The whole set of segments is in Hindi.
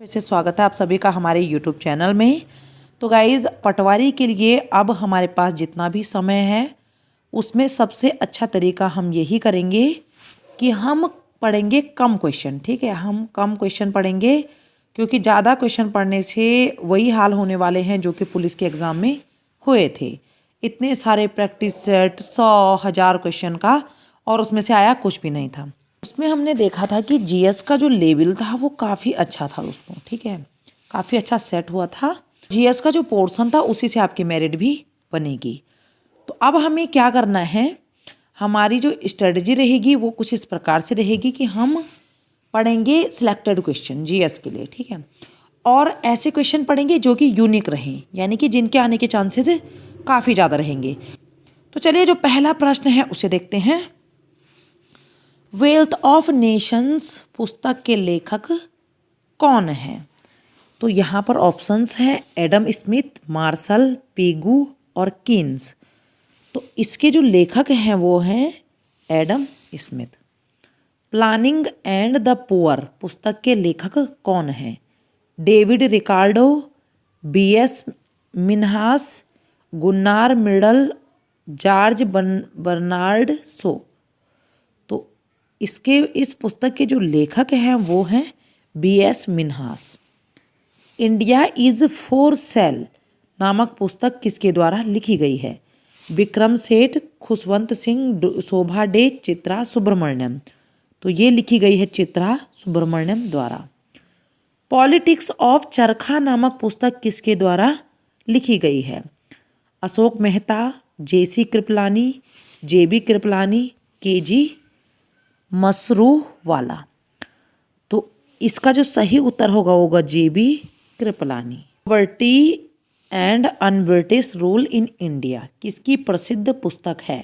वैसे स्वागत है आप सभी का हमारे यूट्यूब चैनल में। तो गाइज़, पटवारी के लिए अब हमारे पास जितना भी समय है उसमें सबसे अच्छा तरीका हम यही करेंगे कि हम पढ़ेंगे कम क्वेश्चन। ठीक है, हम कम क्वेश्चन पढ़ेंगे क्योंकि ज़्यादा क्वेश्चन पढ़ने से वही हाल होने वाले हैं जो कि पुलिस के एग्ज़ाम में हुए थे। इतने सारे प्रैक्टिस सेट 100,000 क्वेश्चन का और उसमें से आया कुछ भी नहीं था। उसमें हमने देखा था कि जीएस का जो लेवल था वो काफ़ी अच्छा था दोस्तों। ठीक है, काफ़ी अच्छा सेट हुआ था। जीएस का जो पोर्शन था उसी से आपकी मेरिट भी बनेगी। तो अब हमें क्या करना है, हमारी जो स्ट्रेटजी रहेगी वो कुछ इस प्रकार से रहेगी कि हम पढ़ेंगे सिलेक्टेड क्वेश्चन जीएस के लिए। ठीक है, और ऐसे क्वेश्चन पढ़ेंगे जो कि यूनिक रहें, यानी कि जिनके आने के चांसेस काफ़ी ज़्यादा रहेंगे। तो चलिए जो पहला प्रश्न है उसे देखते हैं। वेल्थ ऑफ नेशंस पुस्तक के लेखक कौन है? तो यहाँ पर ऑप्शंस हैं एडम स्मिथ, मार्शल, पेगू और कीन्स। तो इसके जो लेखक हैं वो हैं Adam Smith. Planning and the poor पुस्तक के लेखक कौन हैं? David Ricardo, B S Minhas, Gunnar Myrdal, George Bernard Shaw. तो इसके इस पुस्तक के जो लेखक हैं वो हैं B S Minhas. India is for sale नामक पुस्तक किसके द्वारा लिखी गई है? विक्रम सेठ, खुशवंत सिंह, शोभा डे, चित्रा सुब्रमण्यम। तो ये लिखी गई है चित्रा सुब्रमण्यम द्वारा। पॉलिटिक्स ऑफ चरखा नामक पुस्तक किसके द्वारा लिखी गई है? Ashok Mehta, JC Kripalani, JB Kripalani, KG Mashruwala. तो इसका जो सही उत्तर होगा JB Kripalani. Poverty and unBritish rule in India किसकी प्रसिद्ध पुस्तक है?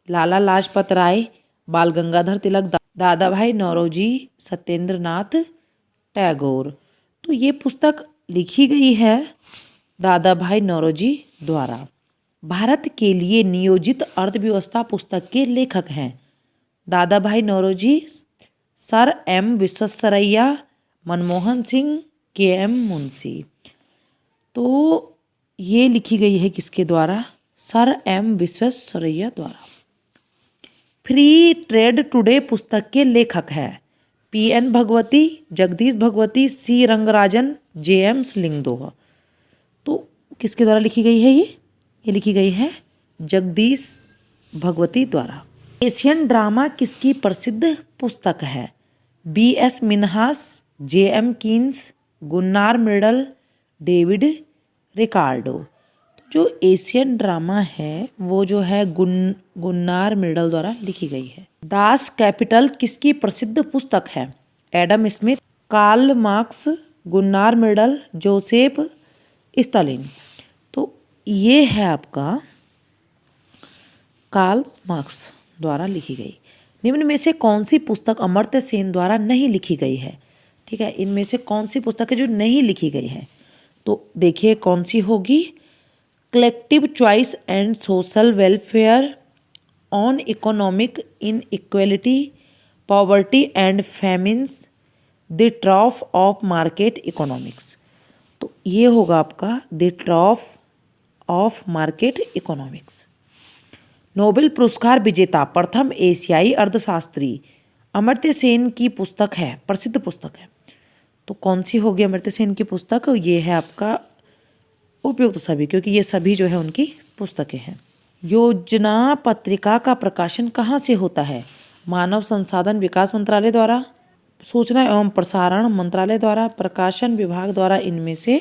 लाला लाजपत राय, बाल गंगाधर तिलक, दादा भाई नौरोजी, सत्येंद्र नाथ टैगोर। तो ये पुस्तक लिखी गई है दादा भाई नौरोजी द्वारा। भारत के लिए नियोजित अर्थव्यवस्था पुस्तक के लेखक हैं दादा भाई नौरोजी, सर एम विश्वेश्वरैया, मनमोहन सिंह, के एम मुंशी। तो ये लिखी गई है किसके द्वारा? सर एम विश्वेश्वरैया द्वारा। फ्री ट्रेड टुडे पुस्तक के लेखक हैं पीएन भगवती, जगदीश भगवती, सी रंगराजन, जेएम्स लिंगदोह। तो किसके द्वारा लिखी गई है? ये लिखी गई है जगदीश भगवती द्वारा। एशियन ड्रामा किसकी प्रसिद्ध पुस्तक है? B S Minhas, J M Keynes, Gunnar Myrdal, David Ricardo. तो जो एशियन ड्रामा है वो जो है गुन्नार मिडल द्वारा लिखी गई है। दास कैपिटल किसकी प्रसिद्ध पुस्तक है? Adam Smith, Karl Marx, Gunnar Myrdal, Joseph Stalin. तो ये है आपका कार्ल मार्क्स द्वारा लिखी गई। निम्न में से कौन सी पुस्तक अमर्त्य सेन द्वारा नहीं लिखी गई है? ठीक है, इनमें से कौन सी पुस्तक है जो नहीं लिखी गई है? तो देखिए कौन सी होगी। Collective choice and social welfare, on economic in equality, poverty and famines, the ट्रॉफ of market economics. तो ये होगा आपका the ट्रॉफ of market economics. Nobel पुरस्कार विजेता प्रथम एशियाई अर्थशास्त्री अमर्त्य सेन की पुस्तक है, प्रसिद्ध पुस्तक है। तो कौन सी होगी अमर्त्य सेन की पुस्तक? ये है आपका उपयुक्त सभी, क्योंकि ये सभी जो है उनकी पुस्तकें हैं। योजना पत्रिका का प्रकाशन कहाँ से होता है? मानव संसाधन विकास मंत्रालय द्वारा, सूचना एवं प्रसारण मंत्रालय द्वारा, प्रकाशन विभाग द्वारा, इनमें से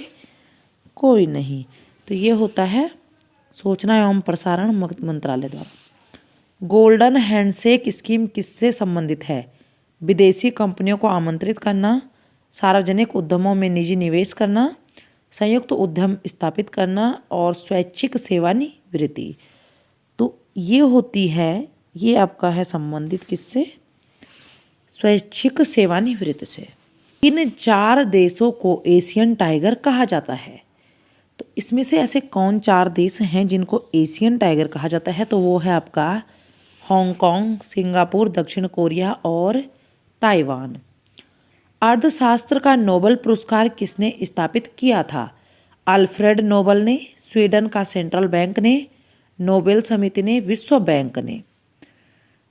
कोई नहीं। तो ये होता है सूचना एवं प्रसारण मंत्रालय द्वारा। गोल्डन हैंडशेक स्कीम किससे संबंधित है? विदेशी कंपनियों को आमंत्रित करना, सार्वजनिक उद्यमों में निजी निवेश करना, संयुक्त उद्यम स्थापित करना और स्वैच्छिक सेवानिवृत्ति। तो ये होती है, ये आपका है संबंधित किससे? स्वैच्छिक सेवानिवृत्ति से। इन 4 देशों को एशियन टाइगर कहा जाता है। तो इसमें से ऐसे कौन 4 देश हैं जिनको एशियन टाइगर कहा जाता है? तो वो है आपका हांगकांग, सिंगापुर, दक्षिण कोरिया और ताइवान। अर्थशास्त्र का नोबेल पुरस्कार किसने स्थापित किया था? अल्फ्रेड नोबेल ने, स्वीडन का सेंट्रल बैंक ने, नोबेल समिति ने, विश्व बैंक ने।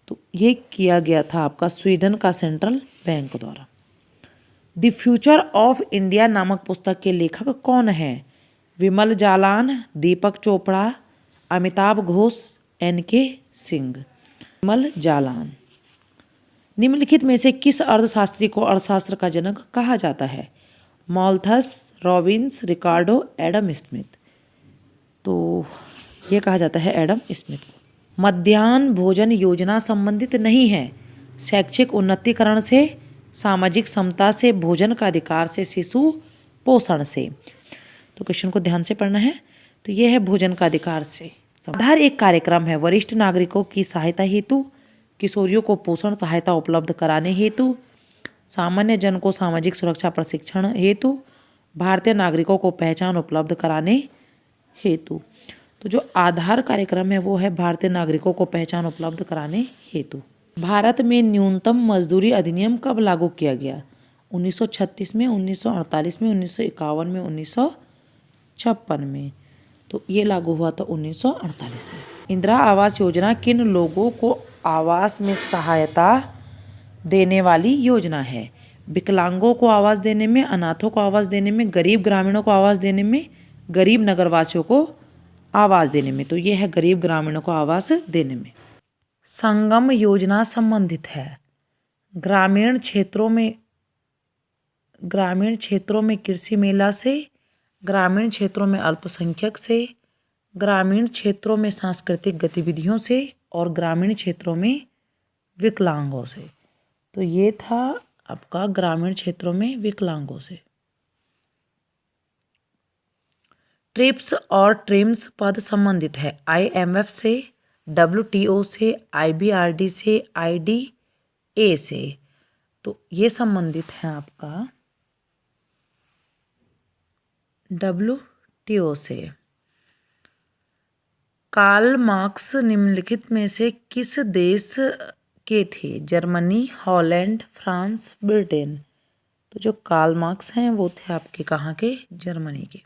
तो ये किया गया था आपका स्वीडन का सेंट्रल बैंक द्वारा। द फ्यूचर ऑफ इंडिया नामक पुस्तक के लेखक कौन हैं? विमल जालान, दीपक चोपड़ा, अमिताभ घोष, एन.के. सिंह। विमल जालान। निम्नलिखित में से किस अर्थशास्त्री को अर्थशास्त्र का जनक कहा जाता है? मॉल्थस, रॉबिन्स, रिकार्डो, एडम स्मिथ। तो ये कहा जाता है एडम स्मिथ को। मध्याह्न भोजन योजना संबंधित नहीं है। शैक्षिक उन्नतीकरण से, सामाजिक समता से, भोजन का अधिकार से, शिशु पोषण से। तो क्वेश्चन को ध्यान से पढ़ना है। तो यह है भोजन का अधिकार से। आधार एक कार्यक्रम है वरिष्ठ नागरिकों की सहायता हेतु, किशोरियों को पोषण सहायता उपलब्ध कराने हेतु, सामान्य जन को सामाजिक सुरक्षा प्रशिक्षण हेतु, भारतीय नागरिकों को पहचान उपलब्ध कराने हेतु। तो जो आधार कार्यक्रम है वो है भारतीय नागरिकों को पहचान उपलब्ध कराने हेतु। भारत में न्यूनतम मजदूरी अधिनियम कब लागू किया गया? 1936 में, 1948 में, 1951 में, 1956 में। तो ये लागू हुआ था 1948 में। इंदिरा आवास योजना किन लोगों को आवास में सहायता देने वाली योजना है? विकलांगों को आवास देने में, अनाथों को आवास देने में, गरीब ग्रामीणों को आवास देने में, गरीब नगरवासियों को आवास देने में। तो ये है गरीब ग्रामीणों को आवास देने में। संगम योजना संबंधित है ग्रामीण क्षेत्रों में कृषि मेला से, ग्रामीण क्षेत्रों में अल्पसंख्यक से, ग्रामीण क्षेत्रों में सांस्कृतिक गतिविधियों से और ग्रामीण क्षेत्रों में विकलांगों से। तो ये था आपका ग्रामीण क्षेत्रों में विकलांगों से। ट्रिप्स और ट्रिम्स पद संबंधित है IMF से, WTO से, IBRD से, IDA से। तो ये संबंधित है आपका WTO से। कार्ल मार्क्स निम्नलिखित में से किस देश के थे? Germany, Holland, France, Britain. तो जो कार्ल मार्क्स हैं वो थे आपके कहाँ के? जर्मनी के।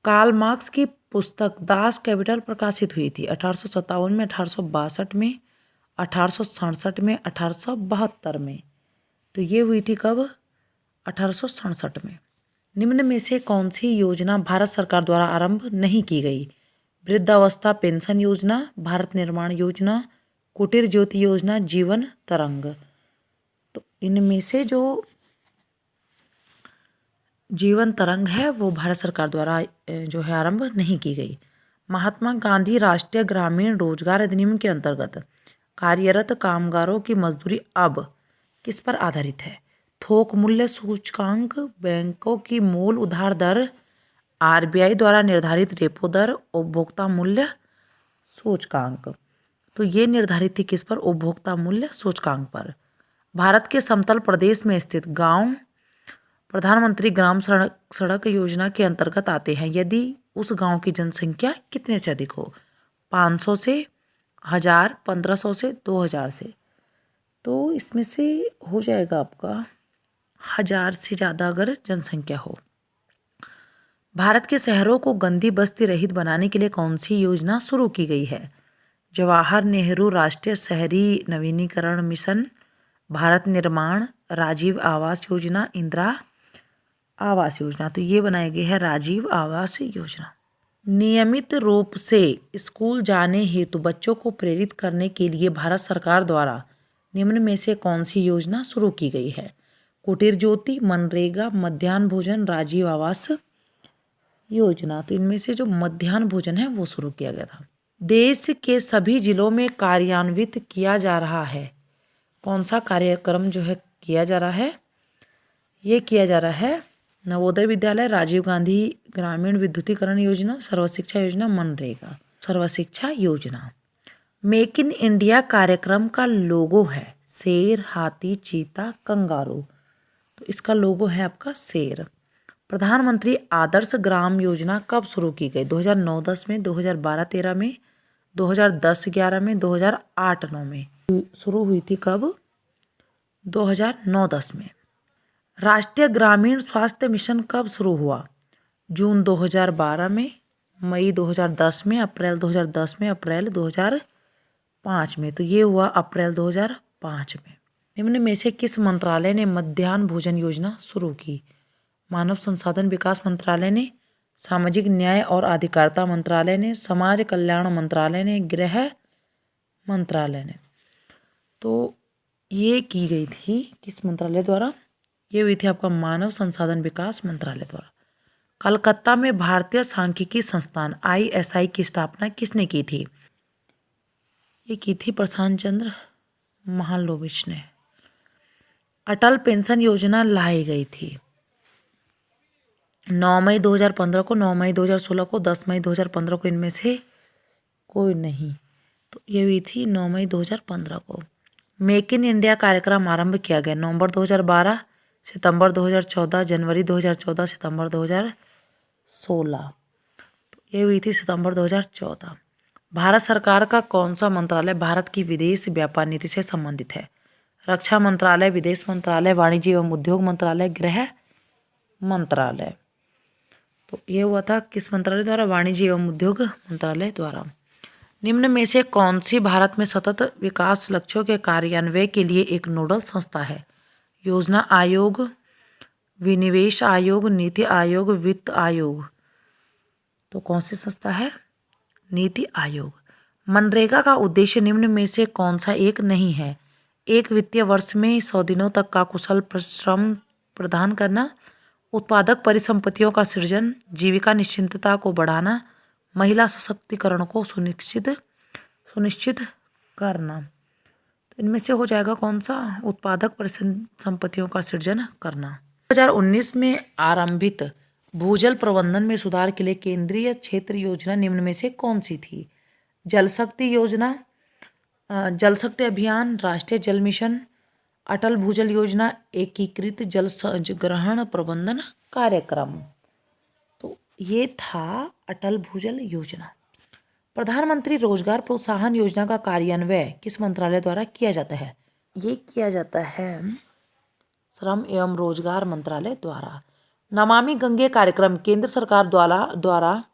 कार्ल मार्क्स की पुस्तक दास कैपिटल प्रकाशित हुई थी 1857 में, 1862 में, 1867 में, 1872 में। तो ये हुई थी कब? 1867 में। निम्न में से कौन सी योजना भारत सरकार द्वारा आरंभ नहीं की गई? वृद्धावस्था पेंशन योजना, भारत निर्माण योजना, कुटीर ज्योति योजना, जीवन तरंग। तो इनमें से जो जीवन तरंग है वो भारत सरकार द्वारा जो है आरंभ नहीं की गई। महात्मा गांधी राष्ट्रीय ग्रामीण रोजगार अधिनियम के अंतर्गत कार्यरत कामगारों की मजदूरी अब किस पर आधारित है? थोक मूल्य सूचकांक, बैंकों की मूल उधार दर, RBI द्वारा निर्धारित रेपो दर, उपभोक्ता मूल्य सूचकांक। तो ये निर्धारित थी किस पर? उपभोक्ता मूल्य सूचकांक पर। भारत के समतल प्रदेश में स्थित गांव प्रधानमंत्री ग्राम सड़क योजना के अंतर्गत आते हैं यदि उस गांव की जनसंख्या कितने से अधिक हो? 500 से, 1000, 1500 से, 2000 से। तो इसमें से हो जाएगा आपका 1000 से ज़्यादा अगर जनसंख्या हो। भारत के शहरों को गंदी बस्ती रहित बनाने के लिए कौन सी योजना शुरू की गई है? जवाहर नेहरू राष्ट्रीय शहरी नवीनीकरण मिशन, भारत निर्माण, राजीव आवास योजना, इंदिरा आवास योजना। तो ये बनाई गई है राजीव आवास योजना। नियमित रूप से स्कूल जाने हेतु बच्चों को प्रेरित करने के लिए भारत सरकार द्वारा निम्न में से कौन सी योजना शुरू की गई है? कुटीर ज्योति, मनरेगा, मध्याह्न भोजन, राजीव आवास योजना। तो इनमें से जो मध्याह्न भोजन है वो शुरू किया गया था। देश के सभी जिलों में कार्यान्वित किया जा रहा है कौन सा कार्यक्रम जो है किया जा रहा है? ये किया जा रहा है नवोदय विद्यालय, राजीव गांधी ग्रामीण विद्युतीकरण योजना, सर्वशिक्षा योजना, मनरेगा। सर्वशिक्षा योजना। मेक इन इंडिया कार्यक्रम का लोगो है शेर, हाथी, चीता, कंगारू। तो इसका लोगो है आपका शेर। प्रधानमंत्री आदर्श ग्राम योजना कब शुरू की गई? 2009-10 में, 2012-13 में, 2010-11 में, 2008-9 में। शुरू हुई थी कब? 2009-10 में। राष्ट्रीय ग्रामीण स्वास्थ्य मिशन कब शुरू हुआ? जून 2012 में, मई 2010 में, अप्रैल 2010 में, अप्रैल 2005 में। तो ये हुआ अप्रैल 2005 में। निम्न में से किस मंत्रालय ने मध्याह्न भोजन योजना शुरू की? मानव संसाधन विकास मंत्रालय ने, सामाजिक न्याय और अधिकारिता मंत्रालय ने, समाज कल्याण मंत्रालय ने, गृह मंत्रालय ने। तो ये की गई थी किस मंत्रालय द्वारा? ये हुई थी आपका मानव संसाधन विकास मंत्रालय द्वारा। कलकत्ता में भारतीय सांख्यिकी संस्थान ISI की स्थापना किसने की थी? ये की थी प्रशांत चंद्र महालनोबिस ने। अटल पेंशन योजना लाई गई थी 9 मई 2015 को, 9 मई 2016 को, 10 मई 2015 को, इनमें से कोई नहीं। तो ये हुई थी 9 मई 2015 को। मेक इन इंडिया कार्यक्रम आरंभ किया गया नवंबर 2012, सितंबर 2014, जनवरी 2014, सितंबर 2016। तो ये हुई थी सितंबर 2014। भारत सरकार का कौन सा मंत्रालय भारत की विदेश व्यापार नीति से संबंधित है? रक्षा मंत्रालय, विदेश मंत्रालय, वाणिज्य एवं उद्योग मंत्रालय, गृह मंत्रालय। तो ये हुआ था किस मंत्रालय द्वारा? वाणिज्य एवं उद्योग मंत्रालय द्वारा। निम्न में से कौन सी भारत में सतत विकास लक्ष्यों के कार्यान्वयन के लिए एक नोडल संस्था है? योजना आयोग, विनिवेश आयोग, नीति आयोग, वित्त आयोग। तो कौन सी संस्था है? नीति आयोग। मनरेगा का उद्देश्य निम्न में से कौन सा एक नहीं है? एक वित्तीय वर्ष में 100 दिनों तक का कुशल श्रम प्रदान करना, उत्पादक परिसंपत्तियों का सृजन, जीविका निश्चितता को बढ़ाना, महिला सशक्तिकरण को सुनिश्चित करना। तो इनमें से हो जाएगा कौन सा? उत्पादक परिसंपत्तियों का सृजन करना। 2019 में आरंभित भूजल प्रबंधन में सुधार के लिए केंद्रीय क्षेत्र योजना निम्न में से कौन सी थी? जल शक्ति योजना, जल शक्ति अभियान, राष्ट्रीय जल मिशन, अटल भूजल योजना, एकीकृत जल ग्रहण प्रबंधन कार्यक्रम। तो ये था अटल भूजल योजना। प्रधानमंत्री रोजगार प्रोत्साहन योजना का कार्यान्वयन किस मंत्रालय द्वारा किया जाता है? ये किया जाता है श्रम एवं रोजगार मंत्रालय द्वारा। नमामि गंगे कार्यक्रम केंद्र सरकार द्वारा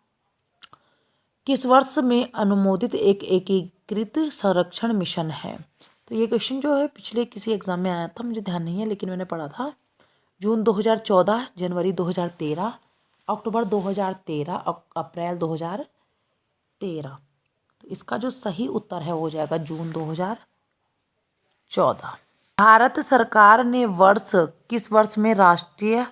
किस वर्ष में अनुमोदित एक एकीकृत संरक्षण मिशन है? तो ये क्वेश्चन जो है पिछले किसी एग्जाम में आया था, मुझे ध्यान नहीं है लेकिन मैंने पढ़ा था। जून 2014, जनवरी 2013, अक्टूबर 2013, अप्रैल 2013। तो इसका जो सही उत्तर है हो जाएगा जून 2014। भारत सरकार ने किस वर्ष में राष्ट्रीय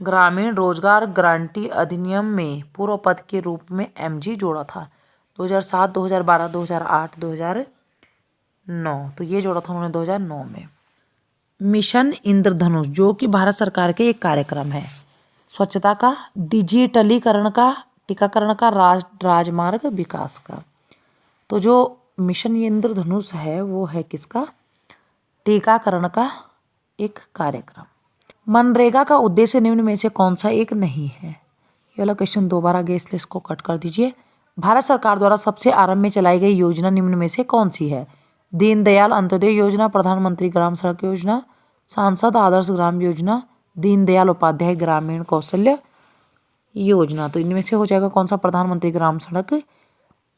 ग्रामीण रोजगार गारंटी अधिनियम में पूर्व पद के रूप में MG जोड़ा था? 2007, 2012, 2008, 2009। तो ये जोड़ा था उन्होंने 2009 में। मिशन इंद्रधनुष जो कि भारत सरकार के एक कार्यक्रम है, स्वच्छता का, डिजिटलीकरण का, टीकाकरण का, राजमार्ग विकास का। तो जो मिशन इंद्रधनुष है वो है किसका? टीकाकरण का एक कार्यक्रम। मनरेगा का उद्देश्य निम्न में से कौन सा एक नहीं है? ये वाला क्वेश्चन दोबारा गैस लिस्ट को कट कर दीजिए। भारत सरकार द्वारा सबसे आरंभ में चलाई गई योजना निम्न में से कौन सी है? दीनदयाल अंत्योदय योजना, प्रधानमंत्री ग्राम सड़क योजना, सांसद आदर्श ग्राम योजना, दीनदयाल उपाध्याय ग्रामीण कौशल्य योजना। तो इनमें से हो जाएगा कौन सा? प्रधानमंत्री ग्राम सड़क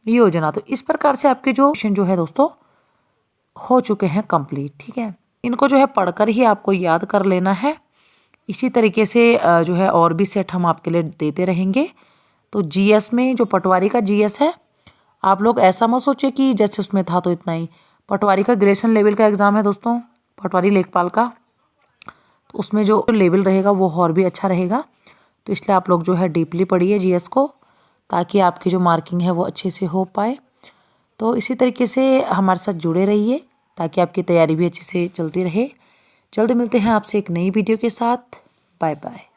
योजना। तो इस प्रकार से आपके जो क्वेश्चन जो है दोस्तों हो चुके हैं कंप्लीट। ठीक है, इनको जो है पढ़कर ही आपको याद कर लेना है। इसी तरीके से जो है और भी सेट हम आपके लिए देते रहेंगे। तो GS में जो पटवारी का GS है, आप लोग ऐसा मत सोचिए कि जैसे उसमें था तो इतना ही। पटवारी का ग्रेजुएशन लेवल का एग्ज़ाम है दोस्तों, पटवारी लेखपाल का। तो उसमें जो लेवल रहेगा वो और भी अच्छा रहेगा। तो इसलिए आप लोग जो है डीपली पढ़िए GS को, ताकि आपकी जो मार्किंग है वो अच्छे से हो पाए। तो इसी तरीके से हमारे साथ जुड़े रहिए ताकि आपकी तैयारी भी अच्छे से चलती रहे। जल्द मिलते हैं आपसे एक नई वीडियो के साथ। Bye bye.